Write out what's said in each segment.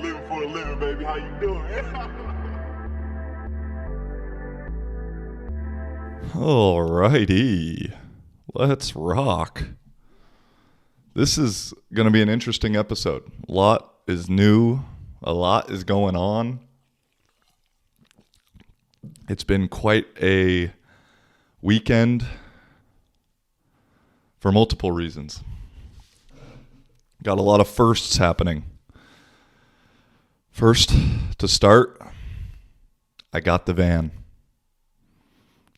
Living for a living, baby. How you doing? Alrighty, let's rock. This is going to be an interesting episode. A lot is new. A lot is going on. It's been quite a weekend for multiple reasons. Got a lot of firsts happening. First, to start, I got the van.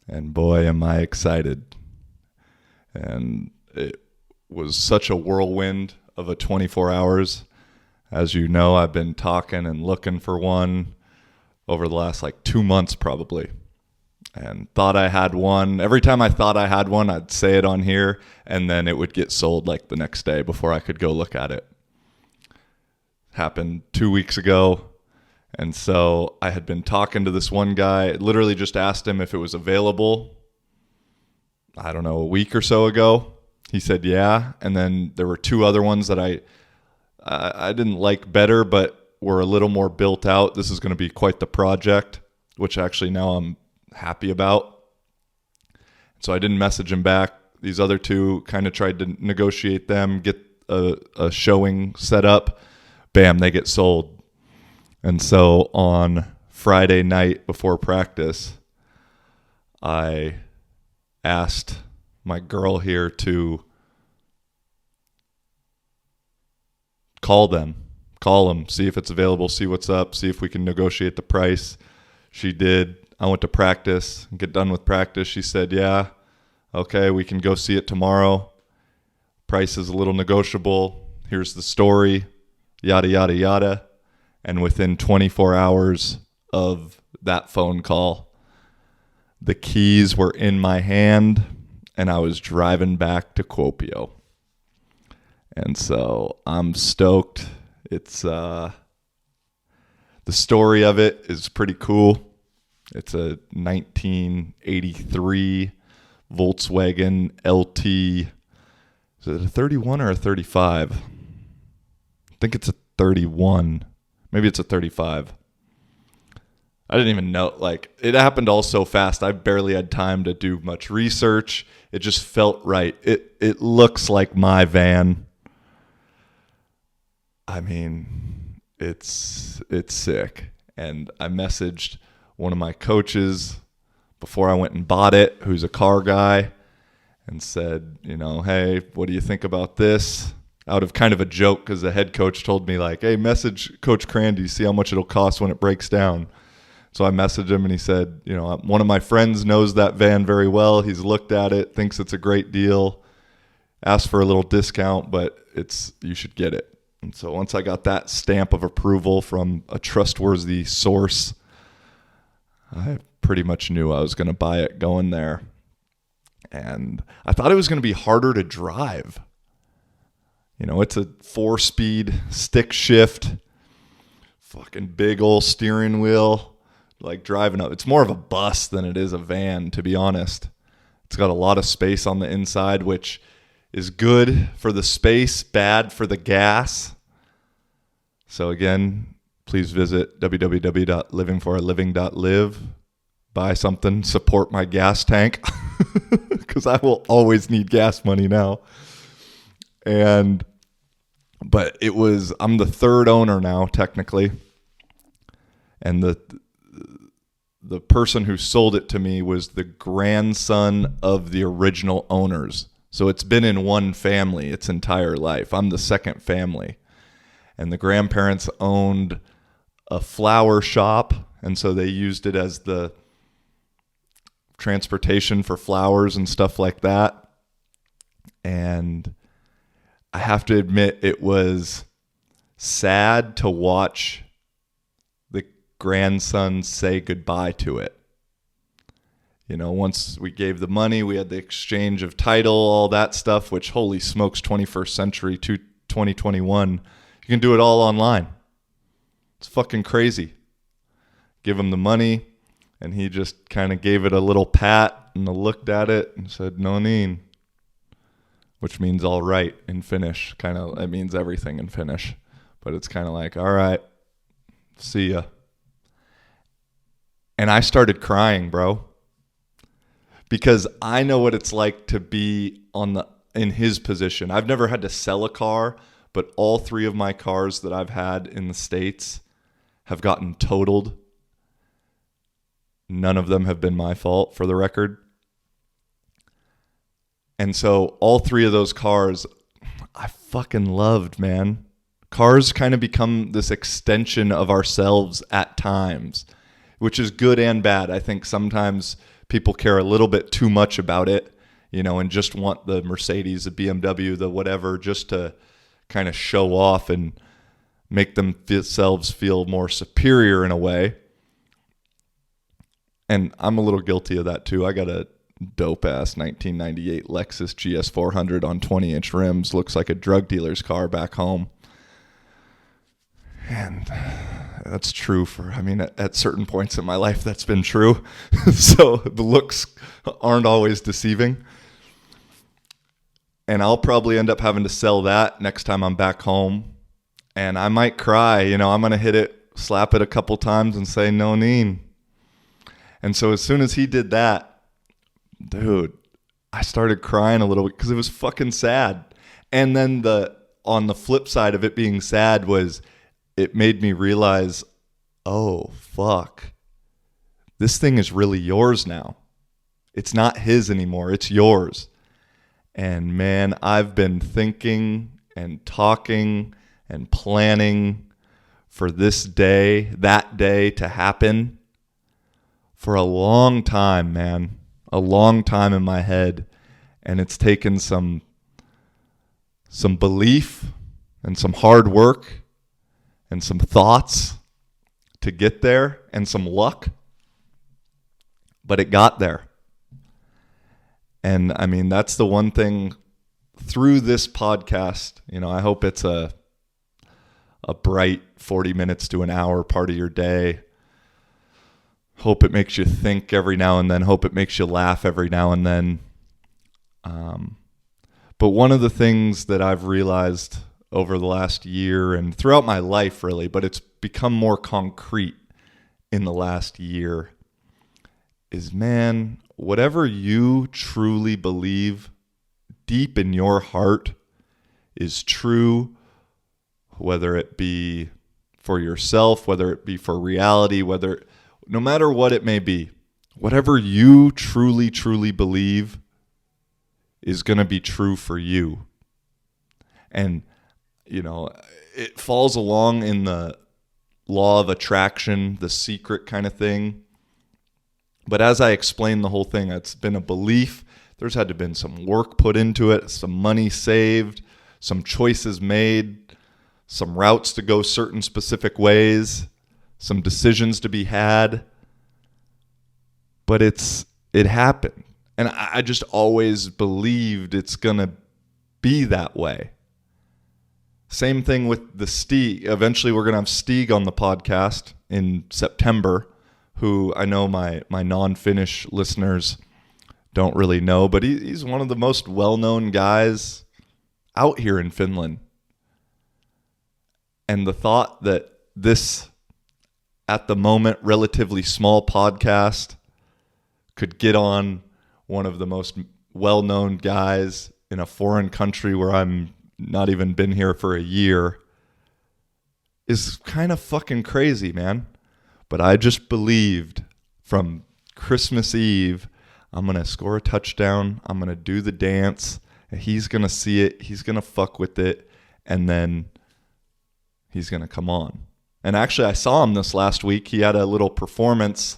And boy, am I excited. And it was such a whirlwind of a 24 hours. As you know, I've been talking and looking for one over the last 2 months probably. And thought I had one. Every time I thought I had one, I'd say it on here, and then it would get sold the next day before I could go look at it. Happened 2 weeks ago. And so I had been talking to this one guy, literally just asked him if it was available, I don't know, a week or so ago. He said, yeah. And then there were two other ones that I didn't like better, but were a little more built out. This is going to be quite the project, which actually now I'm happy about. So I didn't message him back. These other two kind of tried to negotiate them, get a showing set up. Bam, they get sold. And so on Friday night before practice, I asked my girl here to call them, see if it's available, see what's up, see if we can negotiate the price. She did. I went to practice, get done with practice. She said, yeah, okay, we can go see it tomorrow. Price is a little negotiable. Here's the story, yada, yada, yada. And within 24 hours of that phone call, the keys were in my hand and I was driving back to Kuopio. And so I'm stoked. It's the story of it is pretty cool. It's a 1983 Volkswagen LT. Is it a 31 or a 35? I think it's a 31. Maybe it's a 35. I didn't even know. It happened all so fast. I barely had time to do much research. It just felt right. It looks like my van. I mean, it's sick. And I messaged one of my coaches before I went and bought it, who's a car guy, and said, hey, what do you think about this? Out of kind of a joke, because the head coach told me hey, message Coach Crandy, see how much it'll cost when it breaks down. So I messaged him and he said, one of my friends knows that van very well. He's looked at it, thinks it's a great deal, asked for a little discount, but you should get it. And so once I got that stamp of approval from a trustworthy source, I pretty much knew I was going to buy it going there. And I thought it was going to be harder to drive. It's a 4-speed stick shift, fucking big old steering wheel, driving up. It's more of a bus than it is a van, to be honest. It's got a lot of space on the inside, which is good for the space, bad for the gas. So again, please visit www.livingforaliving.live. Buy something, support my gas tank, because I will always need gas money now. But I'm the third owner now, technically. And the person who sold it to me was the grandson of the original owners. So it's been in one family its entire life. I'm the second family. And the grandparents owned a flower shop, and so they used it as the transportation for flowers and stuff like that. And I have to admit, it was sad to watch the grandson say goodbye to it. Once we gave the money, we had the exchange of title, all that stuff, which, holy smokes, 21st century to 2021, you can do it all online. It's fucking crazy. Give him the money, and he just kind of gave it a little pat and looked at it and said, "No niin," which means all right in Finnish. It means everything in Finnish. But it's kind of all right, See ya. And I started crying, bro. Because I know what it's like to be in his position. I've never had to sell a car, but all 3 of my cars that I've had in the States have gotten totaled. None of them have been my fault, for the record. And so all 3 of those cars, I fucking loved, man. Cars kind of become this extension of ourselves at times, which is good and bad. I think sometimes people care a little bit too much about it, and just want the Mercedes, the BMW, the whatever, just to kind of show off and make themselves feel more superior in a way. And I'm a little guilty of that too. I got a dope-ass 1998 Lexus GS400 on 20-inch rims. Looks like a drug dealer's car back home. And that's true at certain points in my life, that's been true. So the looks aren't always deceiving. And I'll probably end up having to sell that next time I'm back home. And I might cry, I'm going to hit it, slap it a couple times and say, no need. And so as soon as he did that, dude, I started crying a little bit because it was fucking sad. And then on the flip side of it being sad was it made me realize, oh, fuck. This thing is really yours now. It's not his anymore. It's yours. And man, I've been thinking and talking and planning for this day, that day to happen for a long time, man. A long time in my head. And it's taken some belief and some hard work and some thoughts to get there and some luck. But it got there. And that's the one thing through this podcast, I hope it's a bright 40 minutes to an hour part of your day. Hope it makes you think every now and then. Hope it makes you laugh every now and then. But one of the things that I've realized over the last year and throughout my life really, but it's become more concrete in the last year, is, man, whatever you truly believe deep in your heart is true, whether it be for yourself, whether it be for reality, no matter what it may be, whatever you truly, truly believe is going to be true for you. And, it falls along in the law of attraction, the secret kind of thing. But as I explained the whole thing, it's been a belief. There's had to have been some work put into it, some money saved, some choices made, some routes to go certain specific ways, some decisions to be had. But it happened. And I just always believed it's going to be that way. Same thing with the Stieg. Eventually we're going to have Stieg on the podcast in September, who I know my non-Finnish listeners don't really know, but he's one of the most well-known guys out here in Finland. And the thought that this, at the moment, relatively small podcast could get on one of the most well-known guys in a foreign country where I'm not even been here for a year is kind of fucking crazy, man. But I just believed from Christmas Eve, I'm going to score a touchdown, I'm going to do the dance, and he's going to see it, he's going to fuck with it, and then he's going to come on. And actually, I saw him this last week. He had a little performance,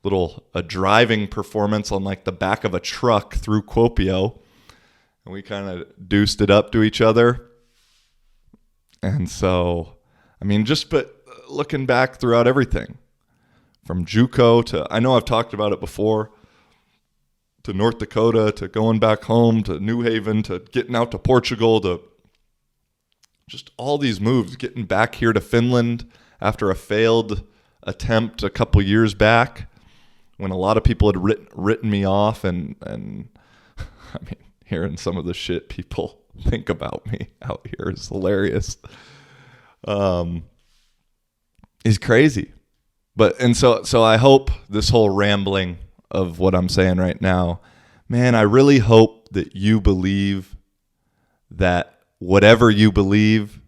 a driving performance on like the back of a truck through Kuopio. And we kind of deuced it up to each other. And so, but looking back throughout everything, from JUCO to, I know I've talked about it before, to North Dakota, to going back home, to New Haven, to getting out to Portugal, to just all these moves, getting back here to Finland after a failed attempt a couple years back when a lot of people had written me off and hearing some of the shit people think about me out here is hilarious. is crazy. So I hope this whole rambling of what I'm saying right now, man, I really hope that you believe that whatever you believe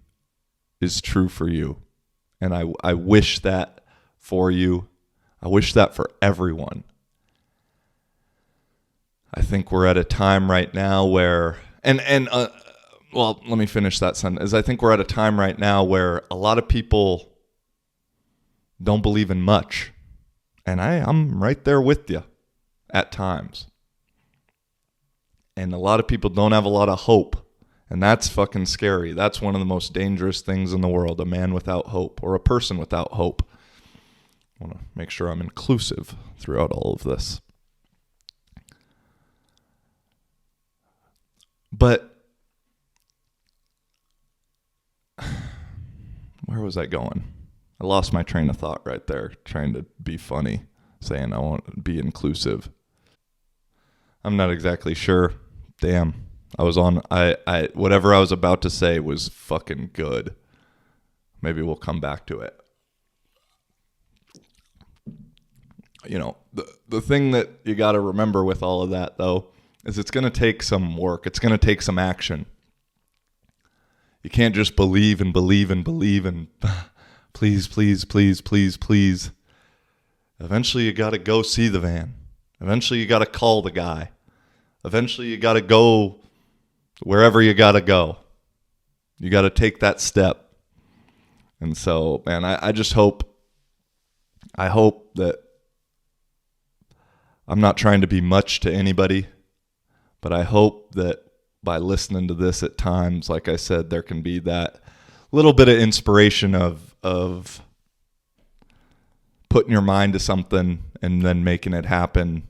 is true for you. And I wish that for you. I wish that for everyone. I think we're at a time right now where, well, let me finish that sentence. I think we're at a time right now where a lot of people don't believe in much. And I'm right there with you at times. And a lot of people don't have a lot of hope. And that's fucking scary. That's one of the most dangerous things in the world, a man without hope or a person without hope. I want to make sure I'm inclusive throughout all of this. But where was I going? I lost my train of thought right there, trying to be funny, saying I want to be inclusive. I'm not exactly sure. Damn. I was on, whatever I was about to say was fucking good. Maybe we'll come back to it. You know, the thing that you got to remember with all of that, though, is it's going to take some work. It's going to take some action. You can't just believe and believe and believe and please, please, please, please, please. Eventually you got to go see the van. Eventually you got to call the guy. Eventually you got to go wherever you got to go. You got to take that step. And so, man, I just hope that I'm not trying to be much to anybody, but I hope that by listening to this at times, like I said, there can be that little bit of inspiration of putting your mind to something and then making it happen.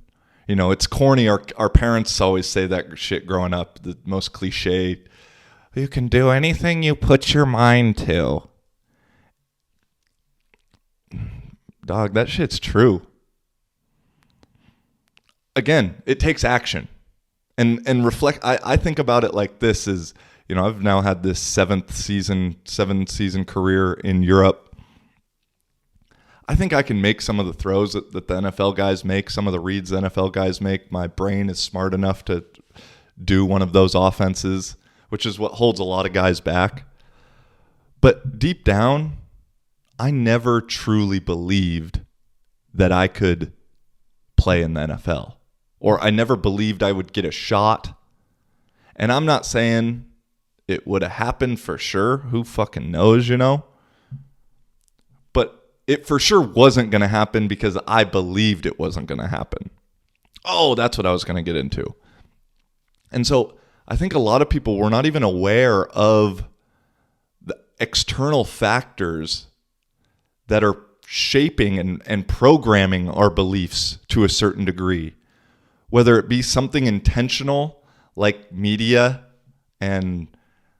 You know, it's corny. Our parents always say that shit growing up, the most cliche. You can do anything you put your mind to. Dog, that shit's true. Again, it takes action. And reflect. I think about it like this is, you know, I've now had this seven season career in Europe. I think I can make some of the throws that the NFL guys make, some of the reads the NFL guys make. My brain is smart enough to do one of those offenses, which is what holds a lot of guys back. But deep down, I never truly believed that I could play in the NFL. Or I never believed I would get a shot. And I'm not saying it would have happened for sure. Who fucking knows, you know? But it for sure wasn't going to happen because I believed it wasn't going to happen. Oh, that's what I was going to get into. And so I think a lot of people were not even aware of the external factors that are shaping and programming our beliefs to a certain degree. Whether it be something intentional like media, and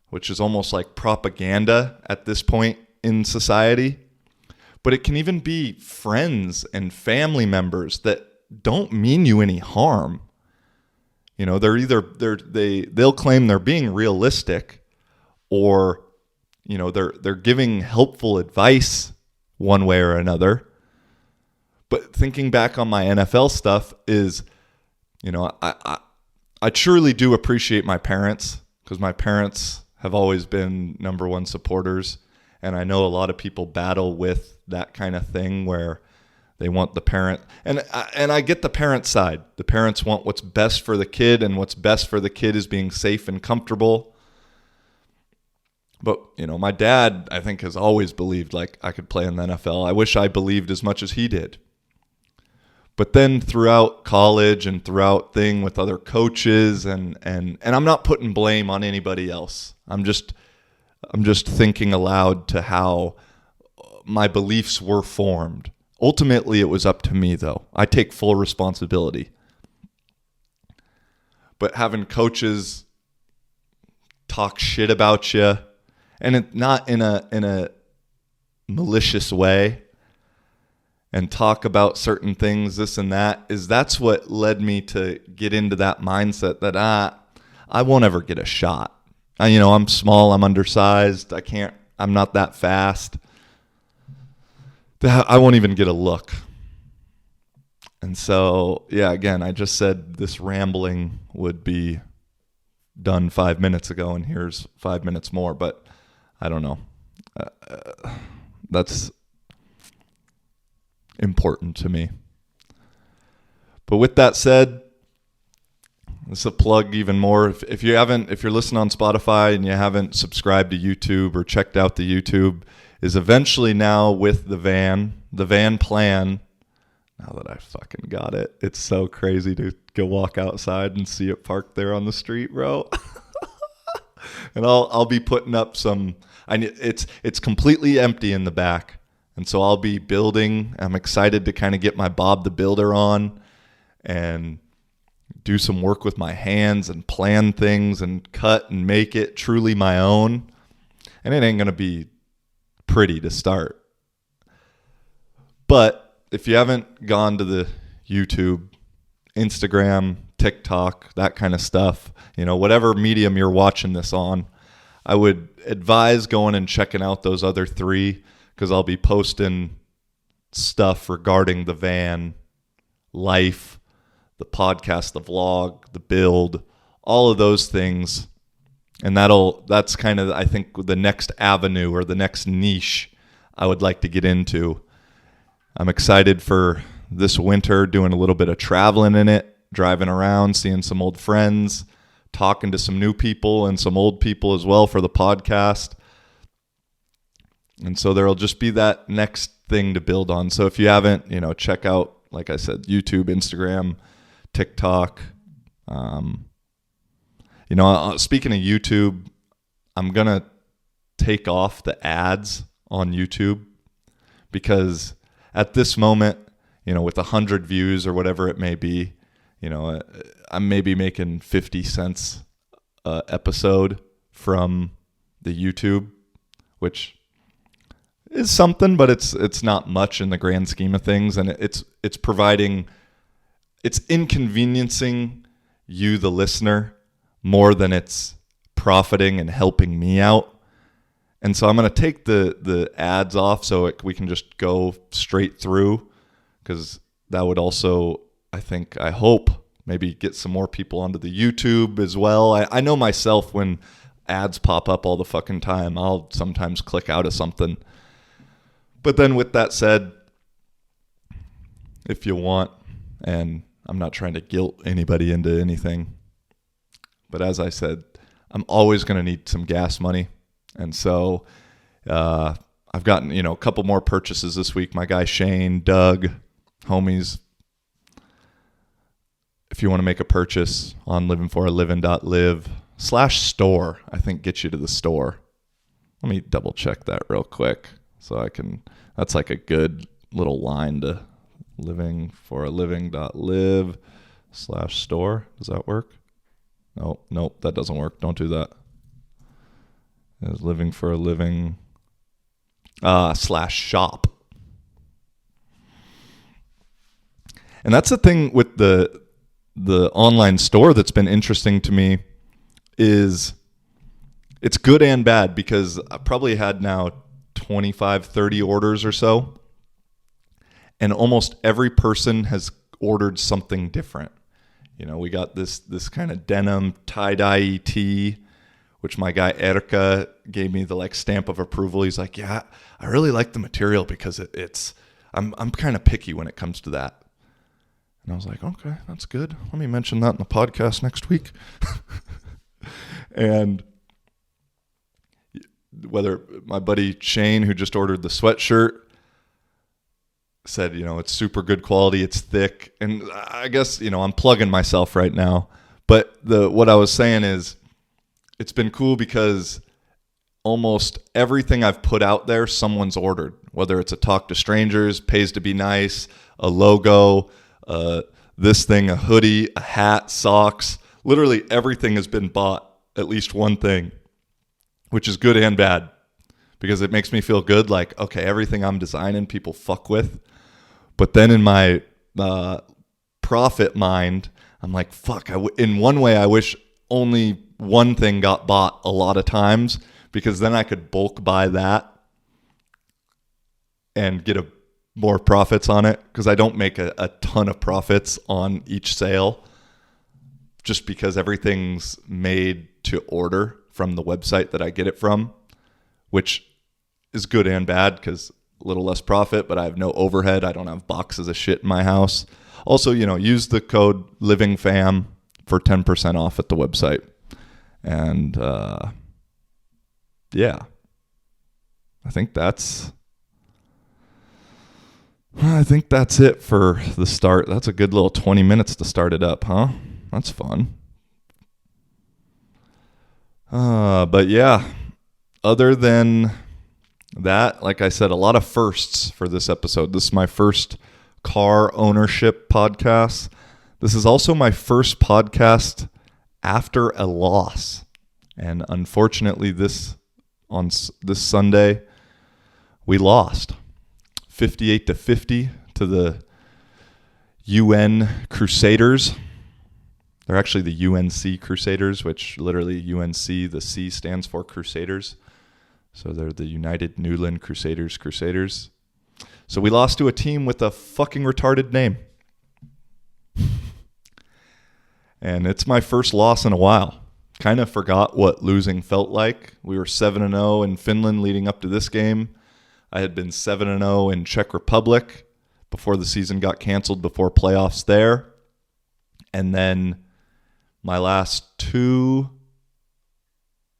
which is almost like propaganda at this point in society, but it can even be friends and family members that don't mean you any harm. You know, they'll claim they're being realistic, or you know, they're giving helpful advice one way or another. But thinking back on my NFL stuff is, you know, I truly do appreciate my parents, because my parents have always been number one supporters. And I know a lot of people battle with that kind of thing where they want the parent. And I get the parent side. The parents want what's best for the kid, and what's best for the kid is being safe and comfortable. But, you know, my dad, I think, has always believed like I could play in the NFL. I wish I believed as much as he did. But then throughout college and throughout thing with other coaches, and I'm not putting blame on anybody else. I'm just thinking aloud to how my beliefs were formed. Ultimately, it was up to me, though. I take full responsibility. But having coaches talk shit about you, and not in a malicious way, and talk about certain things, this and that's what led me to get into that mindset that I won't ever get a shot. You know, I'm small, I'm undersized, I'm not that fast. I won't even get a look. And so, yeah, again, I just said this rambling would be done 5 minutes ago, and here's 5 minutes more, but I don't know. That's important to me. But with that said, this is a plug even more. If you're listening on Spotify and you haven't subscribed to YouTube or checked out the YouTube, is eventually now with the van plan. Now that I fucking got it, it's so crazy to go walk outside and see it parked there on the street, bro. And I'll be putting up some. It's completely empty in the back, and so I'll be building. I'm excited to kind of get my Bob the Builder on and do some work with my hands and plan things and cut and make it truly my own. And it ain't gonna be pretty to start, but if you haven't gone to the YouTube, Instagram, TikTok, that kind of stuff, whatever medium you're watching this on, I would advise going and checking out those other 3, because I'll be posting stuff regarding the van, life, the podcast, the vlog, the build, all of those things. And that's kind of, I think, the next avenue or the next niche I would like to get into. I'm excited for this winter, doing a little bit of traveling in it, driving around, seeing some old friends, talking to some new people and some old people as well for the podcast. And so there'll just be that next thing to build on. So if you haven't, check out, like I said, YouTube, Instagram, TikTok. Speaking of YouTube, I'm going to take off the ads on YouTube, because at this moment, with 100 views or whatever it may be, I'm maybe making 50 cents a episode from the YouTube, which is something, but it's not much in the grand scheme of things. And it's inconveniencing you, the listener, more than it's profiting and helping me out. And so I'm going to take the ads off so we can just go straight through, because that would also, I hope, maybe get some more people onto the YouTube as well. I know myself, when ads pop up all the fucking time, I'll sometimes click out of something. But then with that said, if you want, and I'm not trying to guilt anybody into anything, but as I said, I'm always going to need some gas money. And so I've gotten, a couple more purchases this week. My guy Shane, Doug, homies, if you want to make a purchase on livingforaliving.live/store, I think gets you to the store. Let me double check that real quick so I can, that's like a good little line to livingforaliving.live/store. Does that work? Nope, that doesn't work. Don't do that. Is living for a living /shop. And that's the thing with the online store that's been interesting to me, is it's good and bad, because I probably had now 25, 30 orders or so, and almost every person has ordered something different. We got this kind of denim tie-dye tee, which my guy Erica gave me the stamp of approval. He's like, yeah, I really like the material, because I'm kind of picky when it comes to that. And I was like, okay, that's good. Let me mention that in the podcast next week. And whether my buddy Shane, who just ordered the sweatshirt, said, it's super good quality, it's thick. And I guess, I'm plugging myself right now. But what I was saying is, it's been cool because almost everything I've put out there, someone's ordered. Whether it's a talk to strangers, pays to be nice, a logo, this thing, a hoodie, a hat, socks. Literally everything has been bought, at least one thing, which is good and bad, because it makes me feel good. Like, okay, everything I'm designing, people fuck with. But then in my profit mind, I'm like, fuck. In one way, I wish only one thing got bought a lot of times, because then I could bulk buy that and get a more profits on it because I don't make a ton of profits on each sale just because everything's made to order from the website that I get it from, which is good and bad because a little less profit, but I have no overhead. I don't have boxes of shit in my house. Also, use the code LIVINGFAM for 10% off at the website. And yeah, I think that's it for the start. That's a good little 20 minutes to start it up, huh? That's fun. But yeah, other than that, like I said, a lot of firsts for this episode. This is my first car ownership podcast. This is also my first podcast after a loss. And unfortunately, on this Sunday, we lost 58-50 to the UN Crusaders. They're actually the UNC Crusaders, which literally UNC, the C stands for Crusaders. So they're the United Newland Crusaders. So we lost to a team with a fucking retarded name. And it's my first loss in a while. Kind of forgot what losing felt like. We were 7-0 in Finland leading up to this game. I had been 7-0 in Czech Republic before the season got canceled, before playoffs there. And then my last two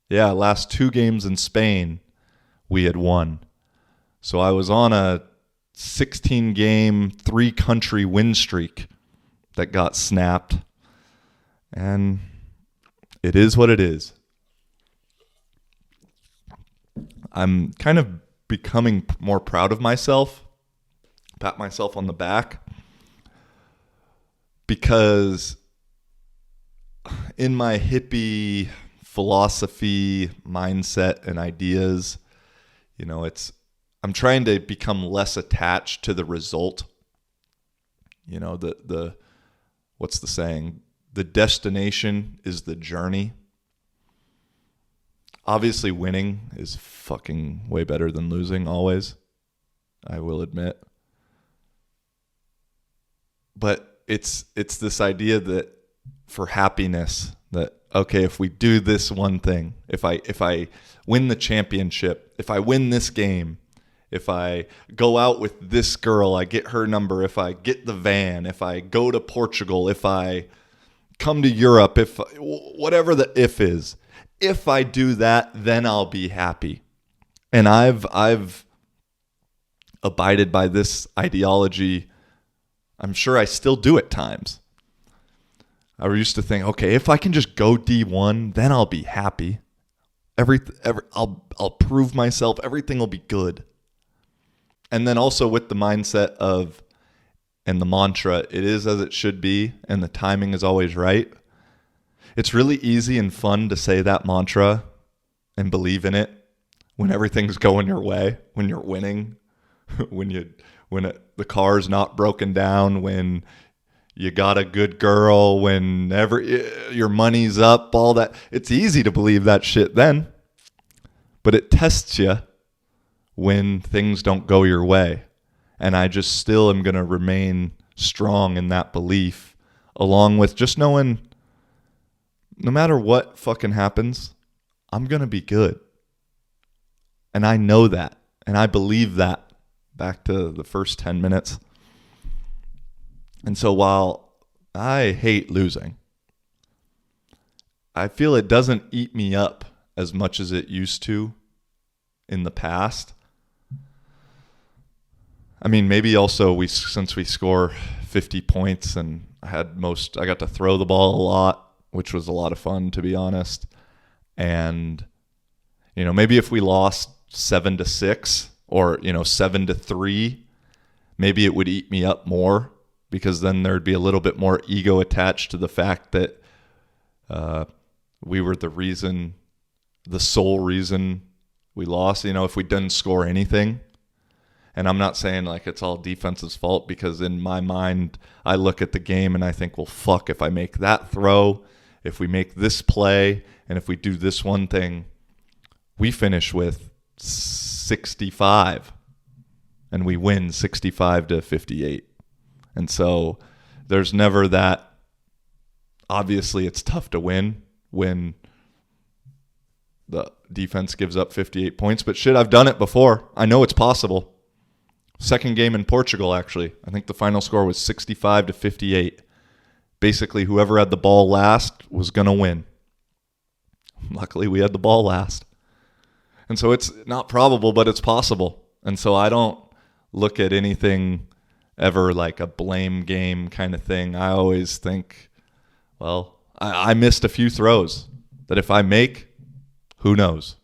games in Spain, we had won. So I was on a 16-game, 3-country win streak that got snapped. And it is what it is. I'm kind of becoming more proud of myself, pat myself on the back, because in my hippie philosophy, mindset, and ideas, I'm trying to become less attached to the result. The what's the saying? The destination is the journey. Obviously, winning is fucking way better than losing always, I will admit. But it's this idea that for happiness, that okay, if we do this one thing, if I win the championship, if I win this game, if I go out with this girl, I get her number, if I get the van, if I go to Portugal, if I come to Europe, if whatever the if is, if I do that, then I'll be happy. And I've abided by this ideology. I'm sure I still do at times. I used to think, okay, if I can just go D1, then I'll be happy. I'll prove myself. Everything will be good. And then also with the mindset of, and the mantra, it is as it should be, and the timing is always right. It's really easy and fun to say that mantra and believe in it when everything's going your way, when you're winning, when the car's not broken down, when you got a good girl, whenever your money's up, all that. It's easy to believe that shit then, but it tests you when things don't go your way. And I just still am going to remain strong in that belief, along with just knowing no matter what fucking happens, I'm going to be good. And I know that. And I believe that. Back to the first 10 minutes. And so while I hate losing, I feel it doesn't eat me up as much as it used to in the past. I mean, maybe also since we score 50 points and I got to throw the ball a lot, which was a lot of fun, to be honest. And, maybe if we lost 7-6 or, 7-3, maybe it would eat me up more, because then there'd be a little bit more ego attached to the fact that we were the sole reason we lost. If we didn't score anything. And I'm not saying like it's all defense's fault, because in my mind, I look at the game and I think, well, fuck, if I make that throw, if we make this play, and if we do this one thing, we finish with 65. and we win 65-58. And so there's never that. Obviously, it's tough to win when the defense gives up 58 points. But shit, I've done it before. I know it's possible. Second game in Portugal, actually. I think the final score was 65-58. Basically, whoever had the ball last was going to win. Luckily, we had the ball last. And so it's not probable, but it's possible. And so I don't look at anything ever like a blame game kind of thing. I always think, well, I missed a few throws that if I make, who knows?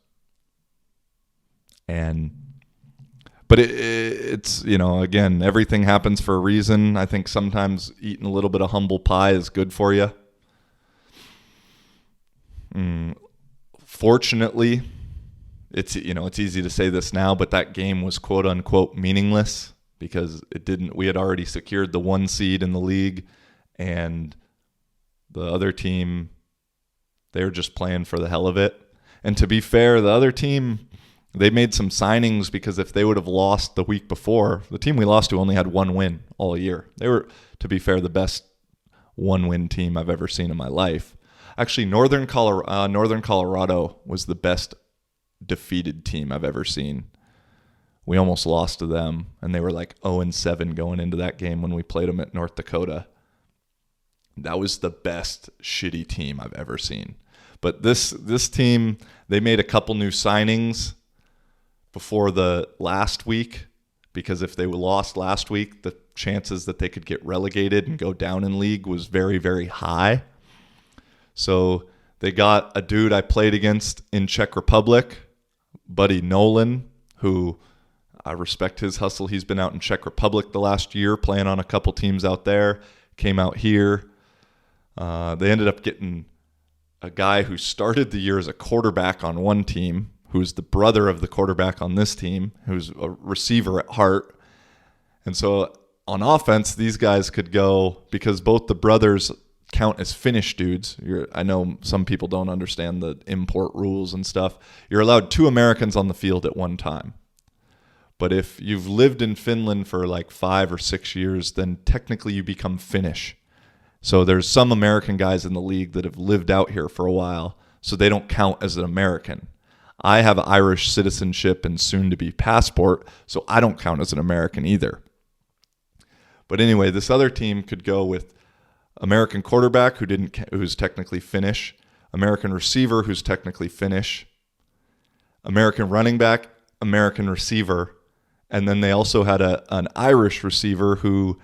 But it's, again, everything happens for a reason. I think sometimes eating a little bit of humble pie is good for you. Fortunately, it's easy to say this now, but that game was quote unquote meaningless because we had already secured the 1 seed in the league, and the other team, they were just playing for the hell of it. And to be fair, the other team, they made some signings because if they would have lost the week before, the team we lost to only had 1 win all year. They were, to be fair, the best 1-win team I've ever seen in my life. Actually, Northern Colorado was the best defeated team I've ever seen. We almost lost to them, and they were like 0-7 going into that game when we played them at North Dakota. That was the best shitty team I've ever seen. But this team, they made a couple new signings before the last week, because if they lost last week, the chances that they could get relegated and go down in league was very, very high. So they got a dude I played against in Czech Republic, Buddy Nolan, who I respect his hustle. He's been out in Czech Republic the last year, playing on a couple teams out there, came out here. They ended up getting a guy who started the year as a quarterback on one team, who's the brother of the quarterback on this team, who's a receiver at heart. And so on offense, these guys could go, because both the brothers count as Finnish dudes. I know some people don't understand the import rules and stuff. You're allowed 2 Americans on the field at one time. But if you've lived in Finland for like 5 or 6 years, then technically you become Finnish. So there's some American guys in the league that have lived out here for a while, so they don't count as an American. I have Irish citizenship and soon-to-be passport, so I don't count as an American either. But anyway, this other team could go with American quarterback who's technically Finnish, American receiver who's technically Finnish, American running back, American receiver, and then they also had an Irish receiver who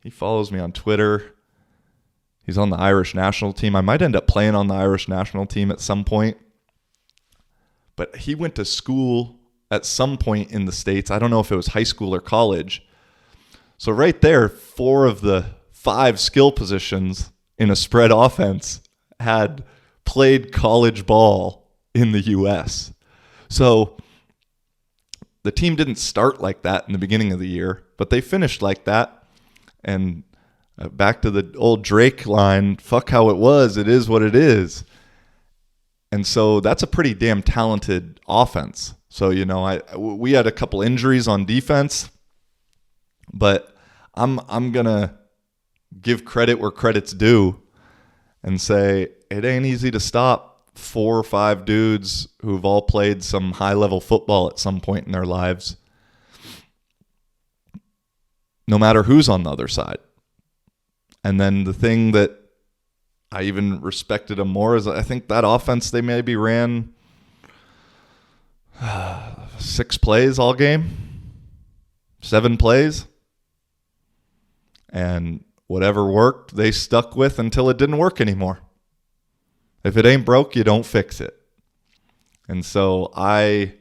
he follows me on Twitter. He's on the Irish national team. I might end up playing on the Irish national team at some point. But he went to school at some point in the States. I don't know if it was high school or college. So right there, 4 of the 5 skill positions in a spread offense had played college ball in the U.S. So the team didn't start like that in the beginning of the year, but they finished like that. And back to the old Drake line, fuck how it is what it is. And so that's a pretty damn talented offense. So, we had a couple injuries on defense, but I'm going to give credit where credit's due and say it ain't easy to stop 4 or 5 dudes who've all played some high-level football at some point in their lives, no matter who's on the other side. And then the thing that I even respected them more is I think that offense, they maybe ran 6 plays all game, 7 plays. And whatever worked, they stuck with until it didn't work anymore. If it ain't broke, you don't fix it. And so I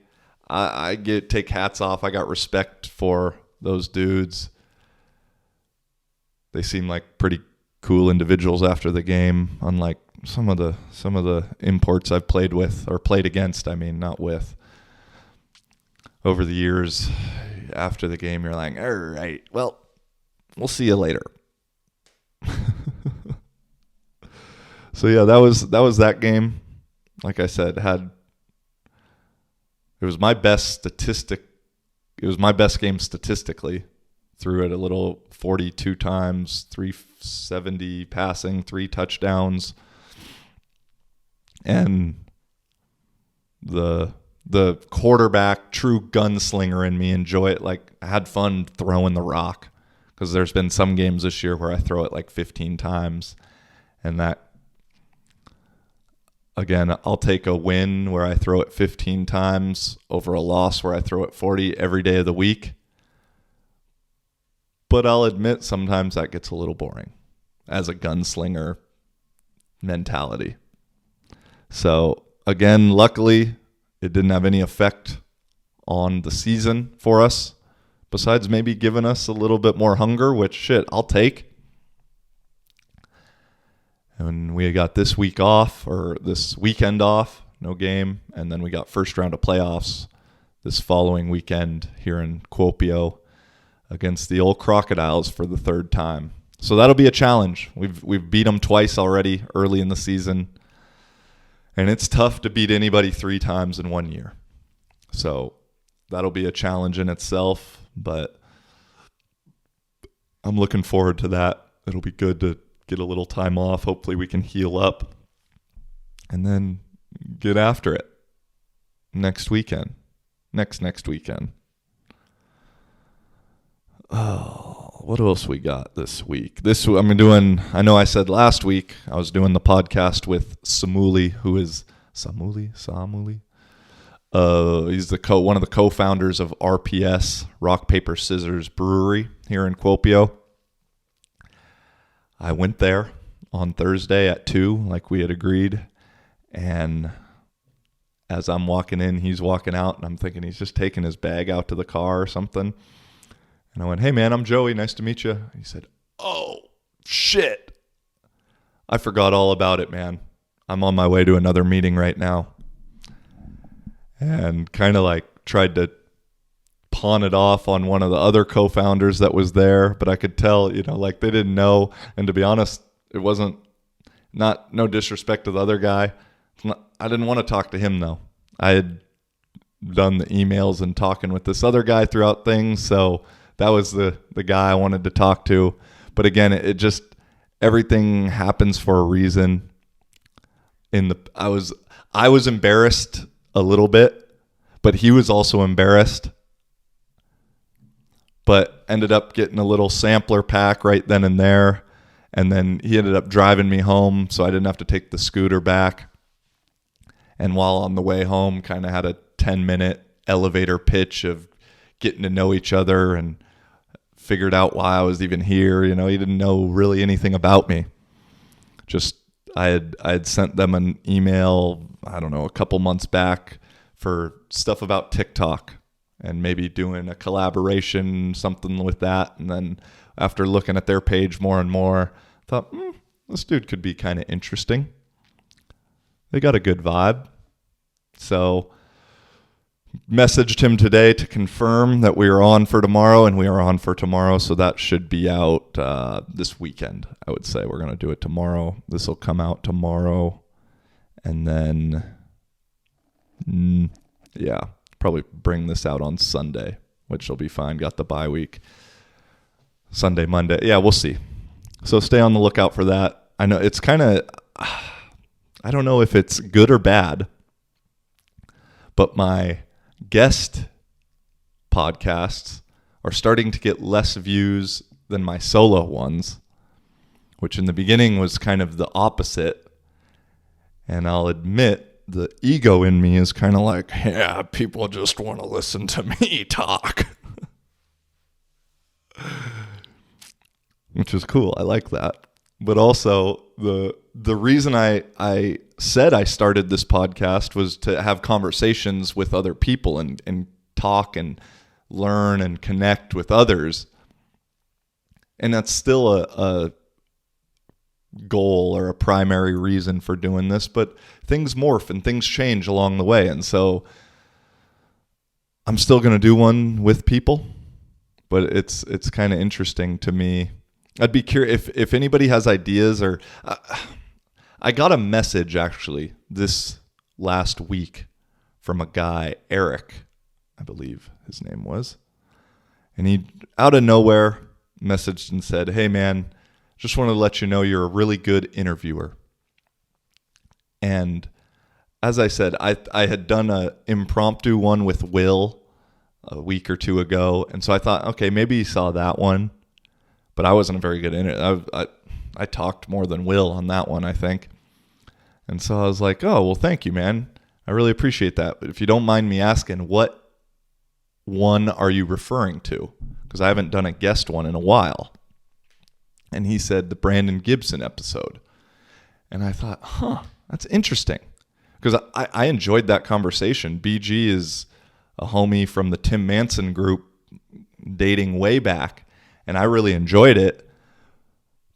take hats off. I got respect for those dudes. They seem like pretty cool individuals after the game, unlike some of the imports I've played with, or played against, not with. Over the years, after the game, you're like, all right, well, we'll see you later. So yeah, that was that game. Like I said, it was my best statistic it was my best game statistically. Threw it a little 42 times, 370 passing, 3 touchdowns. And the quarterback, true gunslinger in me, enjoy it. Like, I had fun throwing the rock, because there's been some games this year where I throw it like 15 times. And that, again, I'll take a win where I throw it 15 times over a loss where I throw it 40 every day of the week. But I'll admit sometimes that gets a little boring as a gunslinger mentality. So, again, luckily, it didn't have any effect on the season for us, besides maybe giving us a little bit more hunger, which, shit, I'll take. And we got this week off, or this weekend off, no game. And then we got first round of playoffs this following weekend here in Kuopio against the old Crocodiles for the third time. So that'll be a challenge. We've beat them twice already early in the season. And it's tough to beat anybody 3 times in 1 year. So that'll be a challenge in itself. But I'm looking forward to that. It'll be good to get a little time off. Hopefully we can heal up and then get after it next weekend. Next weekend. Oh, what else we got this week? I know I said last week I was doing the podcast with Samuli, who is Samuli? He's one of the co-founders of RPS, Rock, Paper, Scissors Brewery here in Kuopio. I went there on Thursday at 2, like we had agreed. And as I'm walking in, he's walking out, and I'm thinking he's just taking his bag out to the car or something. And I went, "Hey, man, I'm Joey. Nice to meet you." He said, "Oh, shit. I forgot all about it, man. I'm on my way to another meeting right now." And kind of like tried to pawn it off on one of the other co-founders that was there. But I could tell, like they didn't know. And to be honest, it wasn't, no disrespect to the other guy. I didn't want to talk to him, though. I had done the emails and talking with this other guy throughout things. So that was the guy I wanted to talk to. But again, it just, everything happens for a reason. I was embarrassed a little bit, but he was also embarrassed. But ended up getting a little sampler pack right then and there. And then he ended up driving me home, so I didn't have to take the scooter back. And while on the way home, kind of had a 10-minute elevator pitch of getting to know each other and figured out why I was even here. He didn't know really anything about me. Just I had sent them an email, I don't know, a couple months back for stuff about TikTok and maybe doing a collaboration, something with that. And then after looking at their page more and more, I thought, this dude could be kind of interesting. They got a good vibe. So messaged him today to confirm that we are on for tomorrow, and we are on for tomorrow. So that should be out this weekend, I would say. We're going to do it tomorrow. This will come out tomorrow. And then, probably bring this out on Sunday, which will be fine. Got the bye week. Sunday, Monday. Yeah, we'll see. So stay on the lookout for that. I know it's kind of, I don't know if it's good or bad, but my guest podcasts are starting to get less views than my solo ones, which in the beginning was kind of the opposite. And I'll admit, the ego in me is kind of like, yeah, people just want to listen to me talk. Which is cool. I like that. But also, the reason I said I started this podcast was to have conversations with other people and talk and learn and connect with others. And that's still a goal or a primary reason for doing this, but things morph and things change along the way. And so I'm still going to do one with people, but it's kind of interesting to me. I'd be curious if anybody has ideas, or I got a message actually this last week from a guy, Eric, I believe his name was. And he, out of nowhere, messaged and said, "Hey, man, just wanted to let you know you're a really good interviewer." And as I said, I had done an impromptu one with Will a week or two ago. And so I thought, okay, maybe he saw that one. But I wasn't a very good interviewer. I talked more than Will on that one, I think. And so I was like, oh, well, thank you, man. I really appreciate that. But if you don't mind me asking, what one are you referring to? Because I haven't done a guest one in a while. And he said the Brandon Gibson episode. And I thought, that's interesting. Because I enjoyed that conversation. BG is a homie from the Tim Manson group dating way back. And I really enjoyed it.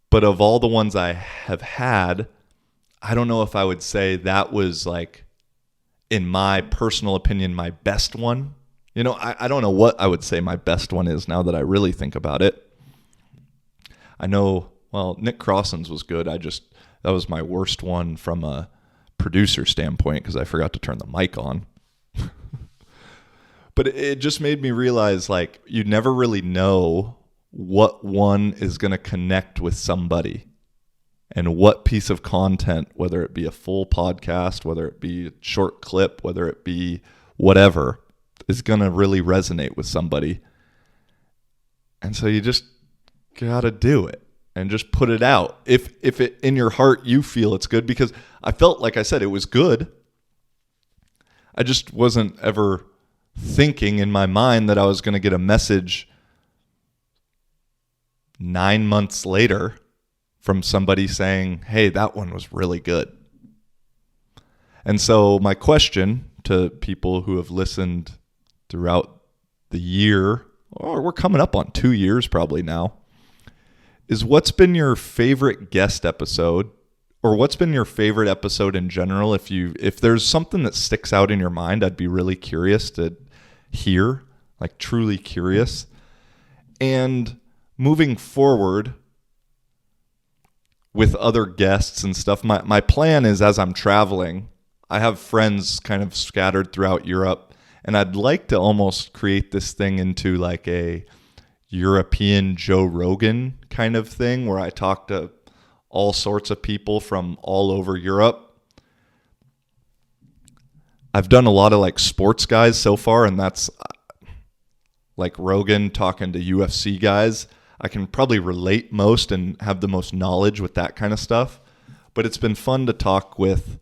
But of all the ones I have had, I don't know if I would say that was, like, in my personal opinion, my best one. You know, I don't know what I would say my best one is now that I really think about it. I know, well, Nick Crossan's was good. That was my worst one from a producer standpoint because I forgot to turn the mic on. But it just made me realize, like, you never really know what one is going to connect with somebody and what piece of content, whether it be a full podcast, whether it be a short clip, whether it be whatever, is going to really resonate with somebody. And so you just got to do it and just put it out. If it in your heart you feel it's good, because I felt, like I said, it was good. I just wasn't ever thinking in my mind that I was going to get a message 9 months later from somebody saying, hey, that one was really good. And so my question to people who have listened throughout the year, or we're coming up on 2 years probably now, is what's been your favorite guest episode, or what's been your favorite episode in general? If there's something that sticks out in your mind, I'd be really curious to hear, like truly curious. And moving forward with other guests and stuff, my plan is, as I'm traveling, I have friends kind of scattered throughout Europe, and I'd like to almost create this thing into like a European Joe Rogan kind of thing where I talk to all sorts of people from all over Europe. I've done a lot of like sports guys so far, and that's like Rogan talking to UFC guys. I can probably relate most and have the most knowledge with that kind of stuff. But it's been fun to talk with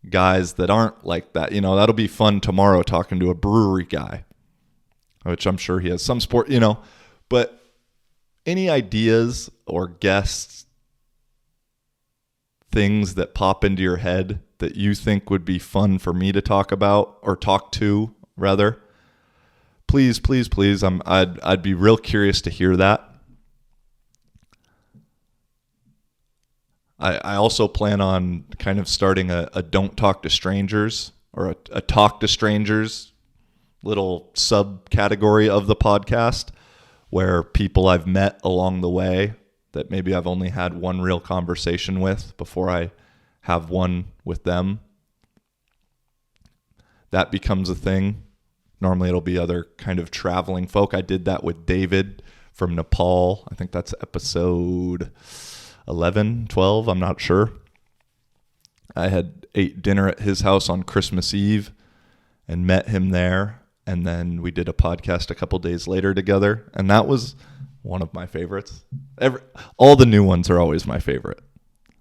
guys that aren't like that. You know, that'll be fun tomorrow talking to a brewery guy, which I'm sure he has some sport, you know. But any ideas or guests, things that pop into your head that you think would be fun for me to talk about, or talk to rather, please, please, please, I'd be real curious to hear that. I also plan on kind of starting a don't talk to strangers, or a talk to strangers little subcategory of the podcast, where people I've met along the way that maybe I've only had one real conversation with before I have one with them. That becomes a thing. Normally it'll be other kind of traveling folk. I did that with David from Nepal. I think that's episode 11, 12, I'm not sure. I had ate dinner at his house on Christmas Eve and met him there. And then we did a podcast a couple days later together. And that was one of my favorites. All the new ones are always my favorite.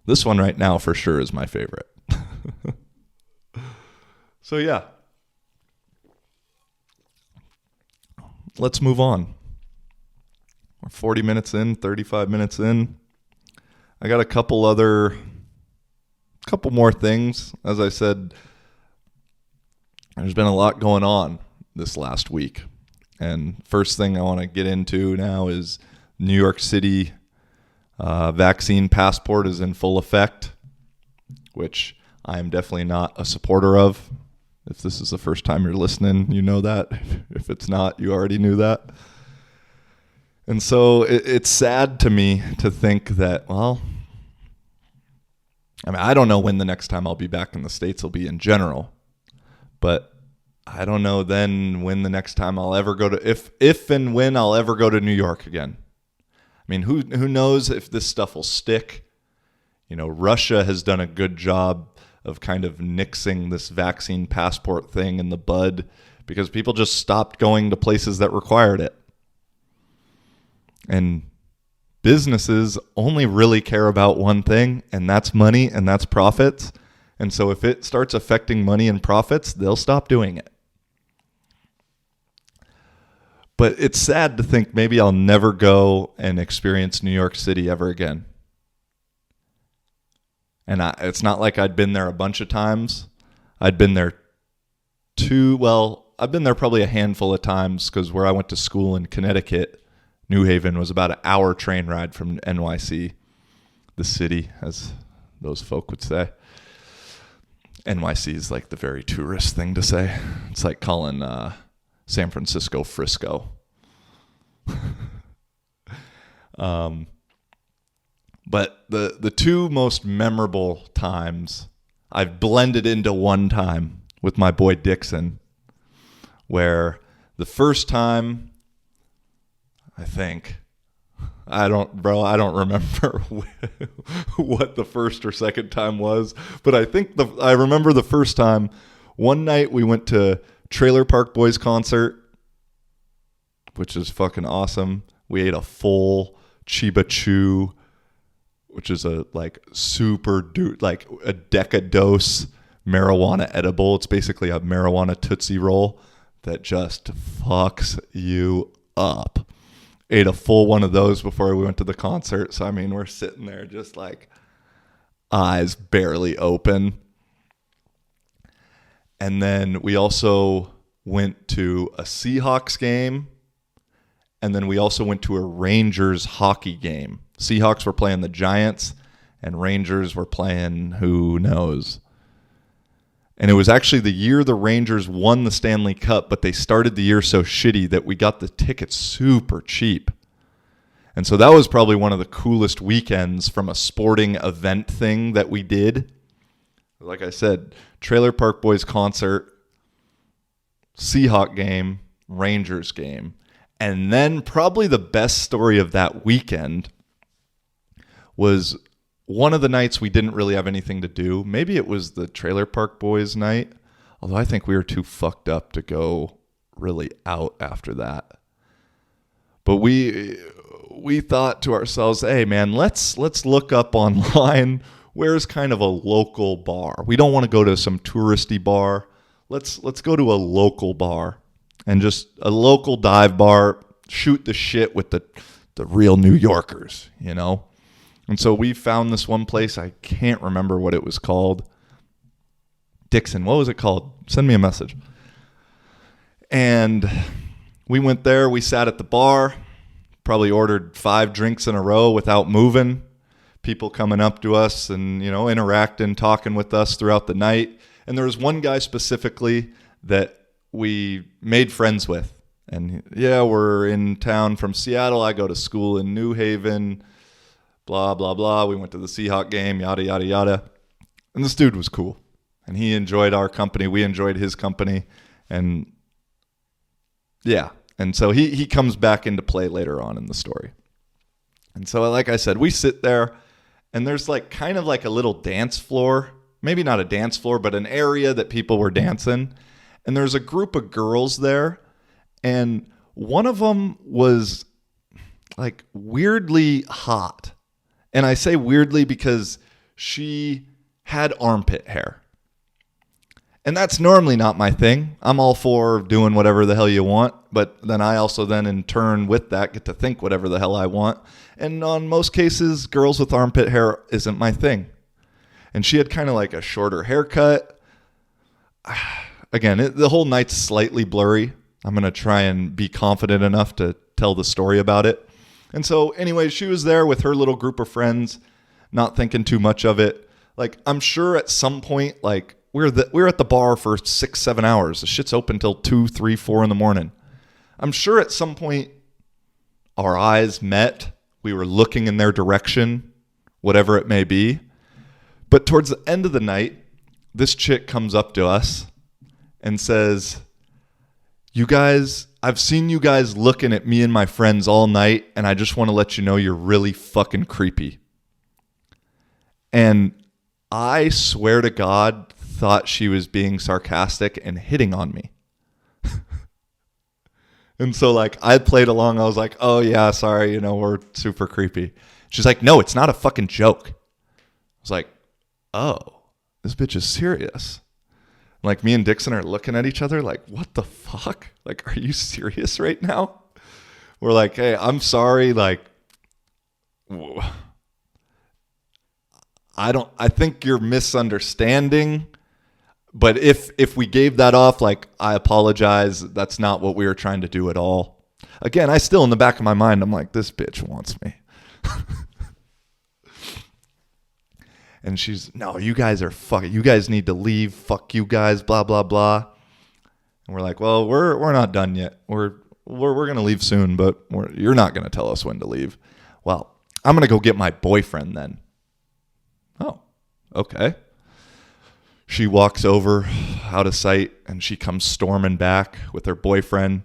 This one right now for sure is my favorite. So yeah. Let's move on. We're 40 minutes in, 35 minutes in. I got a couple more things. As I said, there's been a lot going on this last week. And first thing I want to get into now is New York City vaccine passport is in full effect, which I am definitely not a supporter of. If this is the first time you're listening, you know that. If it's not, you already knew that. And so it's sad to me to think that, well, I mean, I don't know when the next time I'll be back in the States will be in general, but I don't know then when the next time I'll ever go to, if and when I'll ever go to New York again. I mean, who knows if this stuff will stick? You know, Russia has done a good job of kind of nixing this vaccine passport thing in the bud because people just stopped going to places that required it. And businesses only really care about one thing, and that's money and that's profits. And so if it starts affecting money and profits, they'll stop doing it. But it's sad to think maybe I'll never go and experience New York City ever again. And it's not like I'd been there a bunch of times. I'd been there I've been there probably a handful of times because where I went to school in Connecticut, New Haven was about an hour train ride from NYC, the city, as those folk would say. NYC is like the very tourist thing to say. It's like calling San Francisco Frisco. But the two most memorable times I've blended into one time with my boy Dixon, where the first time, I don't remember what the first or second time was, but I remember the first time. One night we went to Trailer Park Boys concert, which is fucking awesome. We ate a full Chiba Chew, which is a decadose marijuana edible. It's basically a marijuana Tootsie Roll that just fucks you up. Ate a full one of those before we went to the concert. So, I mean, we're sitting there just like eyes barely open. And then we also went to a Seahawks game. And then we also went to a Rangers hockey game. Seahawks were playing the Giants and Rangers were playing who knows. And it was actually the year the Rangers won the Stanley Cup, but they started the year so shitty that we got the tickets super cheap. And so that was probably one of the coolest weekends from a sporting event thing that we did. Like I said, Trailer Park Boys concert, Seahawk game, Rangers game. And then probably the best story of that weekend was one of the nights we didn't really have anything to do. Maybe it was the Trailer Park Boys night, although I think we were too fucked up to go really out after that. But we thought to ourselves, hey man, let's look up online where's kind of a local bar. We don't want to go to some touristy bar. Let's go to a local bar and just a local dive bar, shoot the shit with the real New Yorkers, you know? And so we found this one place. I can't remember what it was called. Dixon, what was it called? Send me a message. And we went there. We sat at the bar, probably ordered 5 drinks in a row without moving. People coming up to us and, you know, interacting, talking with us throughout the night. And there was one guy specifically that we made friends with. And yeah, we're in town from Seattle. I go to school in New Haven. Blah, blah, blah. We went to the Seahawk game, yada, yada, yada. And this dude was cool. And he enjoyed our company. We enjoyed his company. And yeah. And so he comes back into play later on in the story. And so, like I said, we sit there and there's like kind of like a little dance floor. Maybe not a dance floor, but an area that people were dancing. And there's a group of girls there. And one of them was like weirdly hot. And I say weirdly because she had armpit hair. And that's normally not my thing. I'm all for doing whatever the hell you want. But then I also then in turn with that get to think whatever the hell I want. And on most cases, girls with armpit hair isn't my thing. And she had kind of like a shorter haircut. Again, the whole night's slightly blurry. I'm going to try and be confident enough to tell the story about it. And so anyway, she was there with her little group of friends, not thinking too much of it. Like, I'm sure at some point, like, we're at the bar for 6-7 hours. The shit's open till 2, 3, 4 in the morning. I'm sure at some point our eyes met. We were looking in their direction, whatever it may be. But towards the end of the night, this chick comes up to us and says, I've seen you guys looking at me and my friends all night, and I just want to let you know you're really fucking creepy. And I swear to God, thought she was being sarcastic and hitting on me. And so like I played along. I was like, oh yeah, sorry, we're super creepy. She's like, no, it's not a fucking joke. I was like, oh, this bitch is serious. Like me and Dixon are looking at each other like, what the fuck? Like, are you serious right now? We're like, hey, I'm sorry. Like, I think you're misunderstanding. But if we gave that off, like, I apologize. That's not what we were trying to do at all. Again, I still in the back of my mind, I'm like, this bitch wants me. And she's, no, you guys are fucking, you guys need to leave. Fuck you guys, blah, blah, blah. And we're like, well, we're not done yet. We're going to leave soon, but you're not going to tell us when to leave. Well, I'm going to go get my boyfriend then. Oh, okay. She walks over out of sight and she comes storming back with her boyfriend.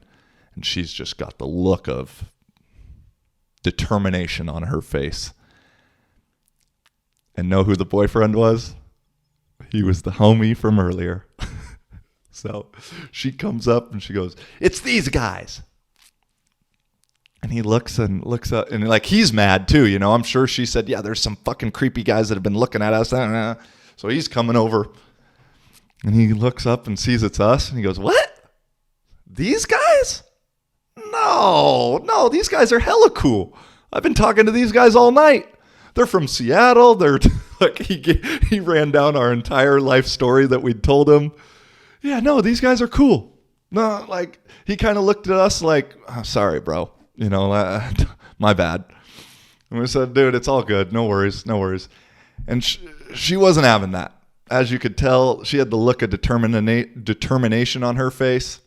And she's just got the look of determination on her face. And know who the boyfriend was? He was the homie from earlier. So she comes up and she goes, it's these guys. And he looks up and like he's mad too, I'm sure she said, yeah, there's some fucking creepy guys that have been looking at us. So he's coming over and he looks up and sees it's us and he goes, what? These guys? No, these guys are hella cool. I've been talking to these guys all night. They're from Seattle. They're like he ran down our entire life story that we'd told him. Yeah, no, these guys are cool. No, like he kind of looked at us like, oh, sorry, bro. My bad. And we said, dude, it's all good. No worries. And she wasn't having that. As you could tell, she had the look of determination on her face.